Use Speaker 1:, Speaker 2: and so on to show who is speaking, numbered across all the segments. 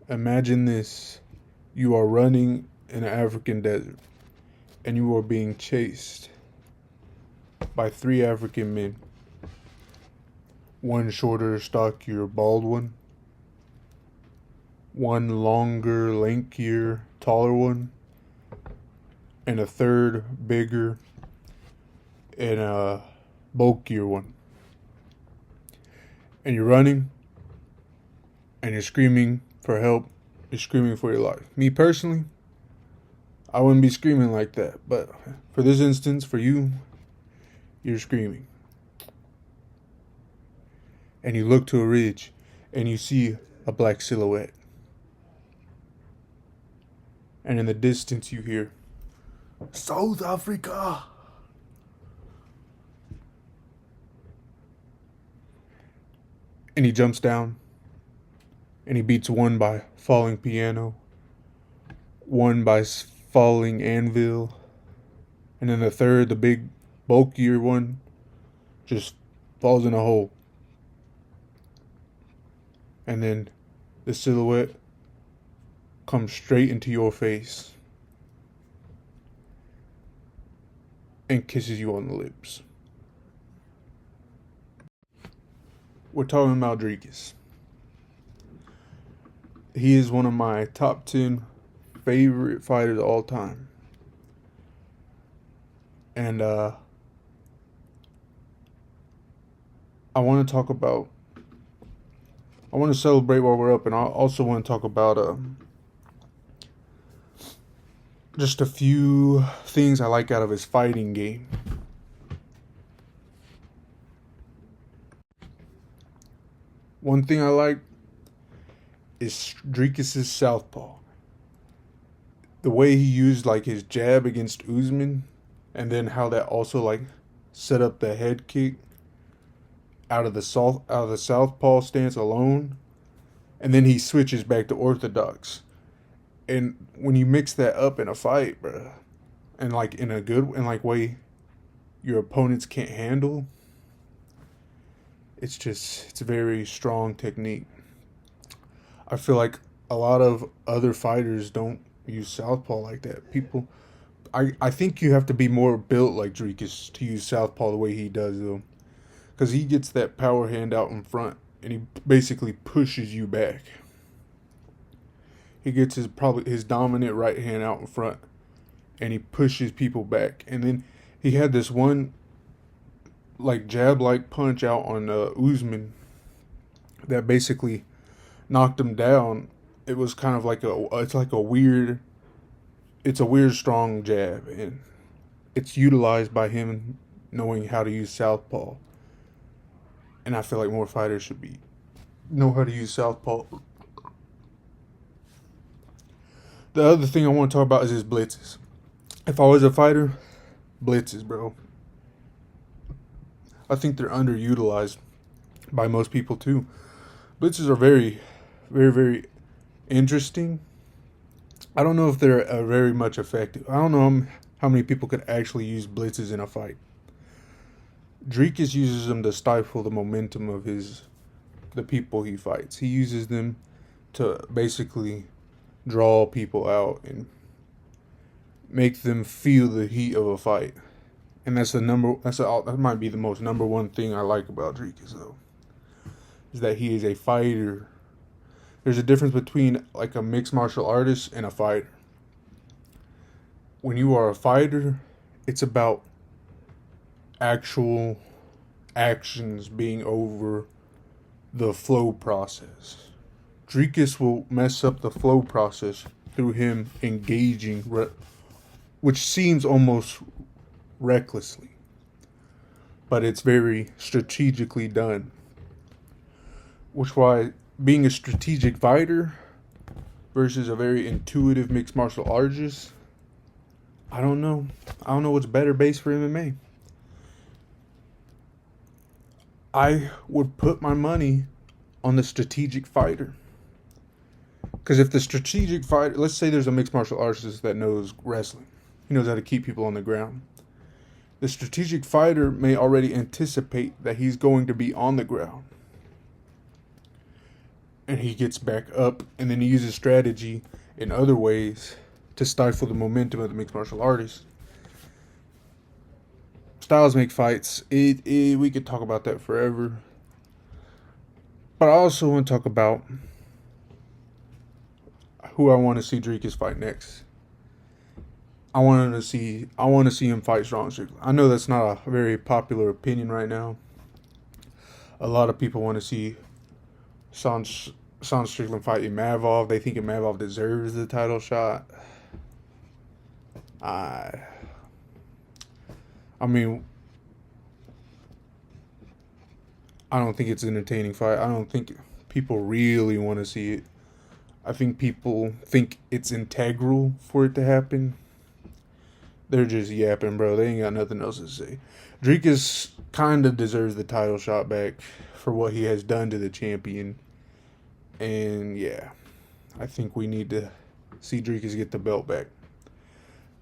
Speaker 1: Imagine this. You are running in an African desert and you are being chased by three African men. One shorter, stockier, bald one. One longer, lankier, taller one. And a third, bigger and a bulkier one. And you're running and you're screaming for help. You're screaming for your life. Me personally, I wouldn't be screaming like that. But for this instance, for you, you're screaming. And you look to a ridge and you see a black silhouette. And in the distance you hear, South Africa! And he jumps down and he beats one by falling piano, one by falling anvil, and then the third, the big bulkier one, just falls in a hole. And then the silhouette comes straight into your face and kisses you on the lips. We're talking about Dricus. He is one of my top 10 favorite fighters of all time. And I want to talk about, I want to celebrate while we're up, and I also want to talk about just a few things I like out of his fighting game. One thing I like is Dricus' southpaw. The way he used like his jab against Usman, and then how that also like set up the head kick out of the southpaw stance alone, and then he switches back to orthodox. And when you mix that up in a fight, bruh, and like in a good and like way your opponents can't handle, it's a very strong technique. I feel like a lot of other fighters don't use southpaw like that. I think you have to be more built like Dricus to use southpaw the way he does, though, because he gets that power hand out in front and he basically pushes you back. He gets his dominant right hand out in front and he pushes people back. And then he had this one like jab like punch out on Usman that basically knocked him down. It was kind of like it's a weird strong jab, and it's utilized by him knowing how to use southpaw. And I feel like more fighters should know how to use southpaw. The other thing I want to talk about is his blitzes. If I was a fighter, blitzes, bro. I think they're underutilized by most people too. Blitzes are very, very, very interesting. I don't know if they're very much effective. I don't know how many people could actually use blitzes in a fight. Dricus uses them to stifle the momentum of the people he fights. He uses them to basically draw people out and make them feel the heat of a fight. And that might be the most number one thing I like about Dricus, though, is that he is a fighter. There's a difference between like a mixed martial artist and a fighter. When you are a fighter, it's about actual actions being over the flow process. Dricus will mess up the flow process through him engaging, which seems almost recklessly, but it's very strategically done. Which why being a strategic fighter versus a very intuitive mixed martial artist, I don't know what's better base for MMA. I would put my money on the strategic fighter. Because if the strategic fighter, let's say there's a mixed martial artist that knows wrestling, he knows how to keep people on the ground. The strategic fighter may already anticipate that he's going to be on the ground. and he gets back up, and then he uses strategy in other ways to stifle the momentum of the mixed martial artist. Styles make fights. We could talk about that forever. But I also want to talk about who I want to see Dricus fight next. I want to see him fight Sean Strickland. I know that's not a very popular opinion right now. A lot of people want to see Sean Strickland fight Imavov. They think Imavov deserves the title shot. I mean, I don't think it's an entertaining fight. I don't think people really want to see it. I think people think it's integral for it to happen. They're just yapping, bro. They ain't got nothing else to say. Dricus kind of deserves the title shot back for what he has done to the champion. And yeah, I think we need to see Dricus get the belt back.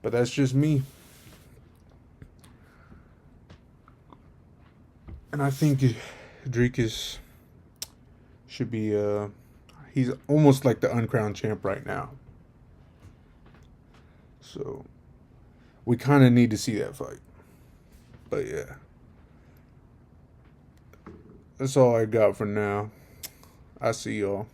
Speaker 1: But that's just me. And I think Dricus should be, he's almost like the uncrowned champ right now. So we kind of need to see that fight. But yeah. That's all I got for now. I see y'all.